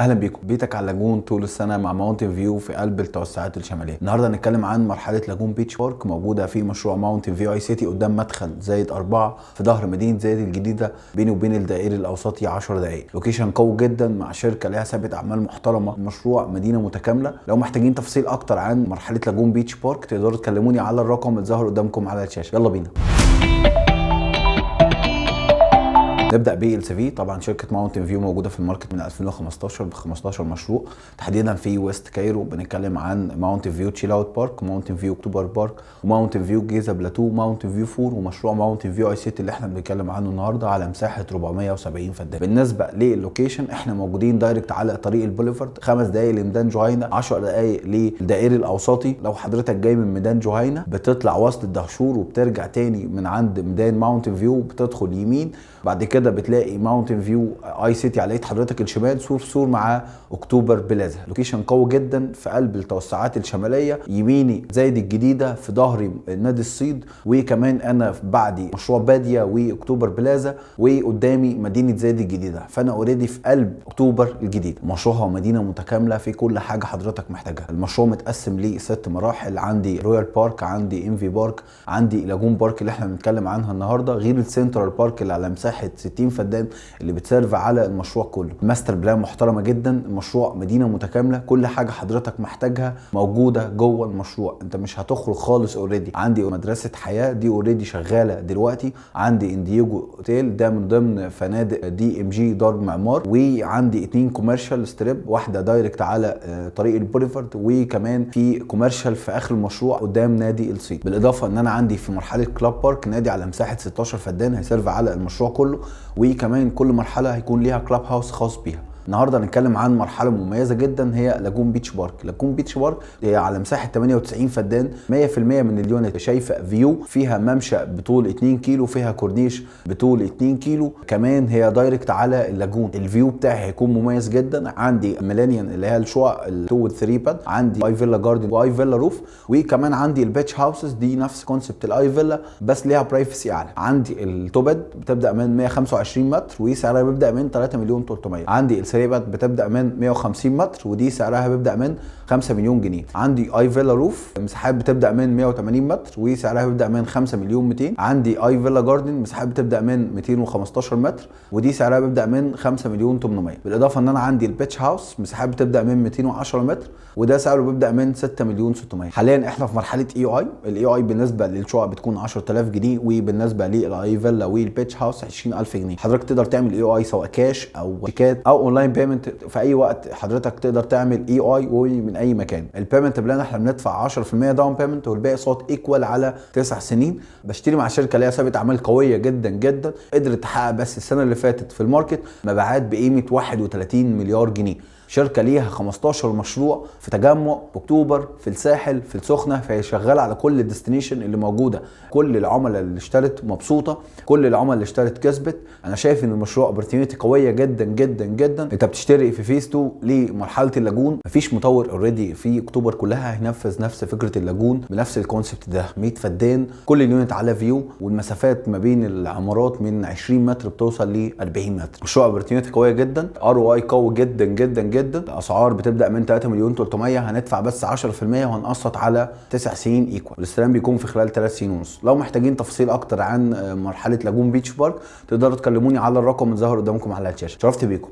اهلا بيكم. بيتك على اللاجون طول السنه مع ماونتن فيو في قلب التوسعات الشماليه. النهارده هنتكلم عن مرحله لاجون بيتش بارك موجوده في مشروع ماونتن فيو اي سيتي قدام مدخل زايد 4 في ظهر مدينه زايد الجديده، بينه وبين الدائري الاوسطي 10 دقائق. لوكيشن قوي جدا مع شركه لها سابقه اعمال محترمه. المشروع مدينه متكامله. لو محتاجين تفاصيل اكتر عن مرحله لاجون بيتش بارك تقدروا تكلموني على الرقم اللي ظاهر قدامكم على الشاشه. يلا بينا نبدا بالسي في. طبعا شركه ماونتن فيو موجوده في الماركت من 2015 ب 15 مشروع تحديدا في ويست كايرو. بنتكلم عن ماونتن فيو تشيل اوت بارك، ماونتن فيو اكتوبر بارك، وماونتن فيو جيزه بلاتو، ماونتن فيو 4، ومشروع ماونتن فيو اي سيتي اللي احنا بنتكلم عنه النهارده على مساحه 470 فدان. بالنسبه للوكيشن احنا موجودين دايركت على طريق البوليفارد، 5 دقائق لميدان جهينه، 10 دقائق للدائري الاوسطي. لو حضرتك جاي من ميدان جهينه بتطلع وسط الدهشور وبترجع تاني من عند ميدان ماونتن فيو، بتدخل يمين، بعد كده بتلاقي ماونتن فيو اي سيتي على ايد حضرتك الشمال، سور في سور مع اكتوبر بلازا. لوكيشن قوي جدا في قلب التوسعات الشماليه. يميني زايد الجديده، في ظهري نادي الصيد، وكمان انا بعدي مشروع باديه واكتوبر بلازا، وقدامي مدينه زايد الجديده. فانا اوريدي في قلب اكتوبر الجديد. مشروعها مدينه متكامله في كل حاجه حضرتك محتاجها. المشروع متقسم ل6 مراحل. عندي رويال بارك، عندي ام في بارك، عندي لاجون بارك اللي احنا بنتكلم عنها النهارده، غير السنترال بارك اللي على مساحه 60 فدان اللي بتسيرف على المشروع كله. ماستر بلان محترمه جدا. المشروع مدينه متكامله، كل حاجه حضرتك محتاجها موجوده جوه المشروع. انت مش هتخرج خالص. اوريدي عندي مدرسه حياه دي اوريدي شغاله دلوقتي. عندي انديجو اوتيل ده من ضمن فنادق دي ام جي دار معمار، وعندي 2 كوميرشال ستريب، واحده دايركت على طريق البوليفارد، وكمان في كوميرشال في اخر المشروع قدام نادي الصيد. بالاضافه ان انا عندي في مرحله كلاب بارك نادي على مساحه 16 فدان هيسيرف على المشروع كله، وكمان كل مرحله هيكون ليها كلاب هاوس خاص بيها. النهارده هنتكلم عن مرحله مميزه جدا هي لاجون بيتش بارك. لاجون بيتش بارك هي على مساحه 98 فدان، 100% من اليونت شايفه فيو، فيها ممشى بطول 2 كيلو، فيها كورنيش بطول 2 كيلو، كمان هي دايركت على اللاجون. الفيو بتاعي هيكون مميز جدا. عندي ميلانيان اللي هي الشقق ال2 وال3 باد، عندي اي فيلا جاردن واي فيلا روف، وكمان عندي البيتش هاوسز دي نفس كونسبت الاي فيلا بس ليها برايفسي اعلى. عندي التوبد بتبدا من 125 متر وسعرها بيبدا من 3 مليون 300. عندي السريبات بتبدا من 150 متر ودي سعرها بيبدا من 5 مليون جنيه. عندي اي فيلا روف مساحات بتبدا من 180 متر وسعرها بيبدا من 5 مليون 200. عندي اي فيلا جاردن مساحات بتبدا من 215 متر ودي سعرها بيبدا من 5 مليون 800. بالاضافه ان انا عندي البيتش هاوس مساحات بتبدا من 210 متر وده سعره بيبدا من 6 مليون 600. حاليا احنا في مرحله اي اي. الاي اي بالنسبه للشقق بتكون 10000 جنيه، وبالنسبه للاي فيلا والبيتش هاوس 20000 جنيه. حضرتك تقدر تعمل اي اي سواء كاش او شيكات او اونلاين بيمنت في اي وقت. حضرتك تقدر تعمل اي اي ومن اي مكان. البيمنت بلان احنا بندفع 10% داون بيمنت والباقي صوت ايكوال على 9 سنين. بشتري مع شركه ليها سابقه اعمال قويه جدا جدا، قدرت تحقق بس السنه اللي فاتت في الماركت مبيعات بقيمه 31 مليار جنيه. شركه ليها 15 مشروع في تجمع، في اكتوبر، في الساحل، في السخنه، فهي شغاله على كل الديستنيشن اللي موجوده. كل العملاء اللي اشترت مبسوطه، كل العملاء اللي اشترت كسبت. انا شايف ان المشروع اوبورتيونيتي قويه جدا جدا جدا. انت بتشتري في فيز 2 لمرحله اللاجون. مفيش مطور اوريدي في اكتوبر كلها هينفذ نفس فكره اللاجون بنفس الكونسبت ده. 100 فدان، كل اليونت على فيو، والمسافات ما بين العمارات من 20 متر بتوصل ل 40 متر. مشروع اوبورتيونيتي قويه جدا، ار او اي قوي جدا جدا جدا. الاسعار بتبدا من 3 مليون 300، هندفع بس 10% وهنقسط على 9 سنين ايكوال. الاستلام بيكون في خلال 3 سنين ونص. لو محتاجين تفاصيل اكتر عن مرحله لاجون بيتش بارك تقدروا تكلموني على الرقم اللي ظاهر قدامكم على الشاشه. شرفت بيكم.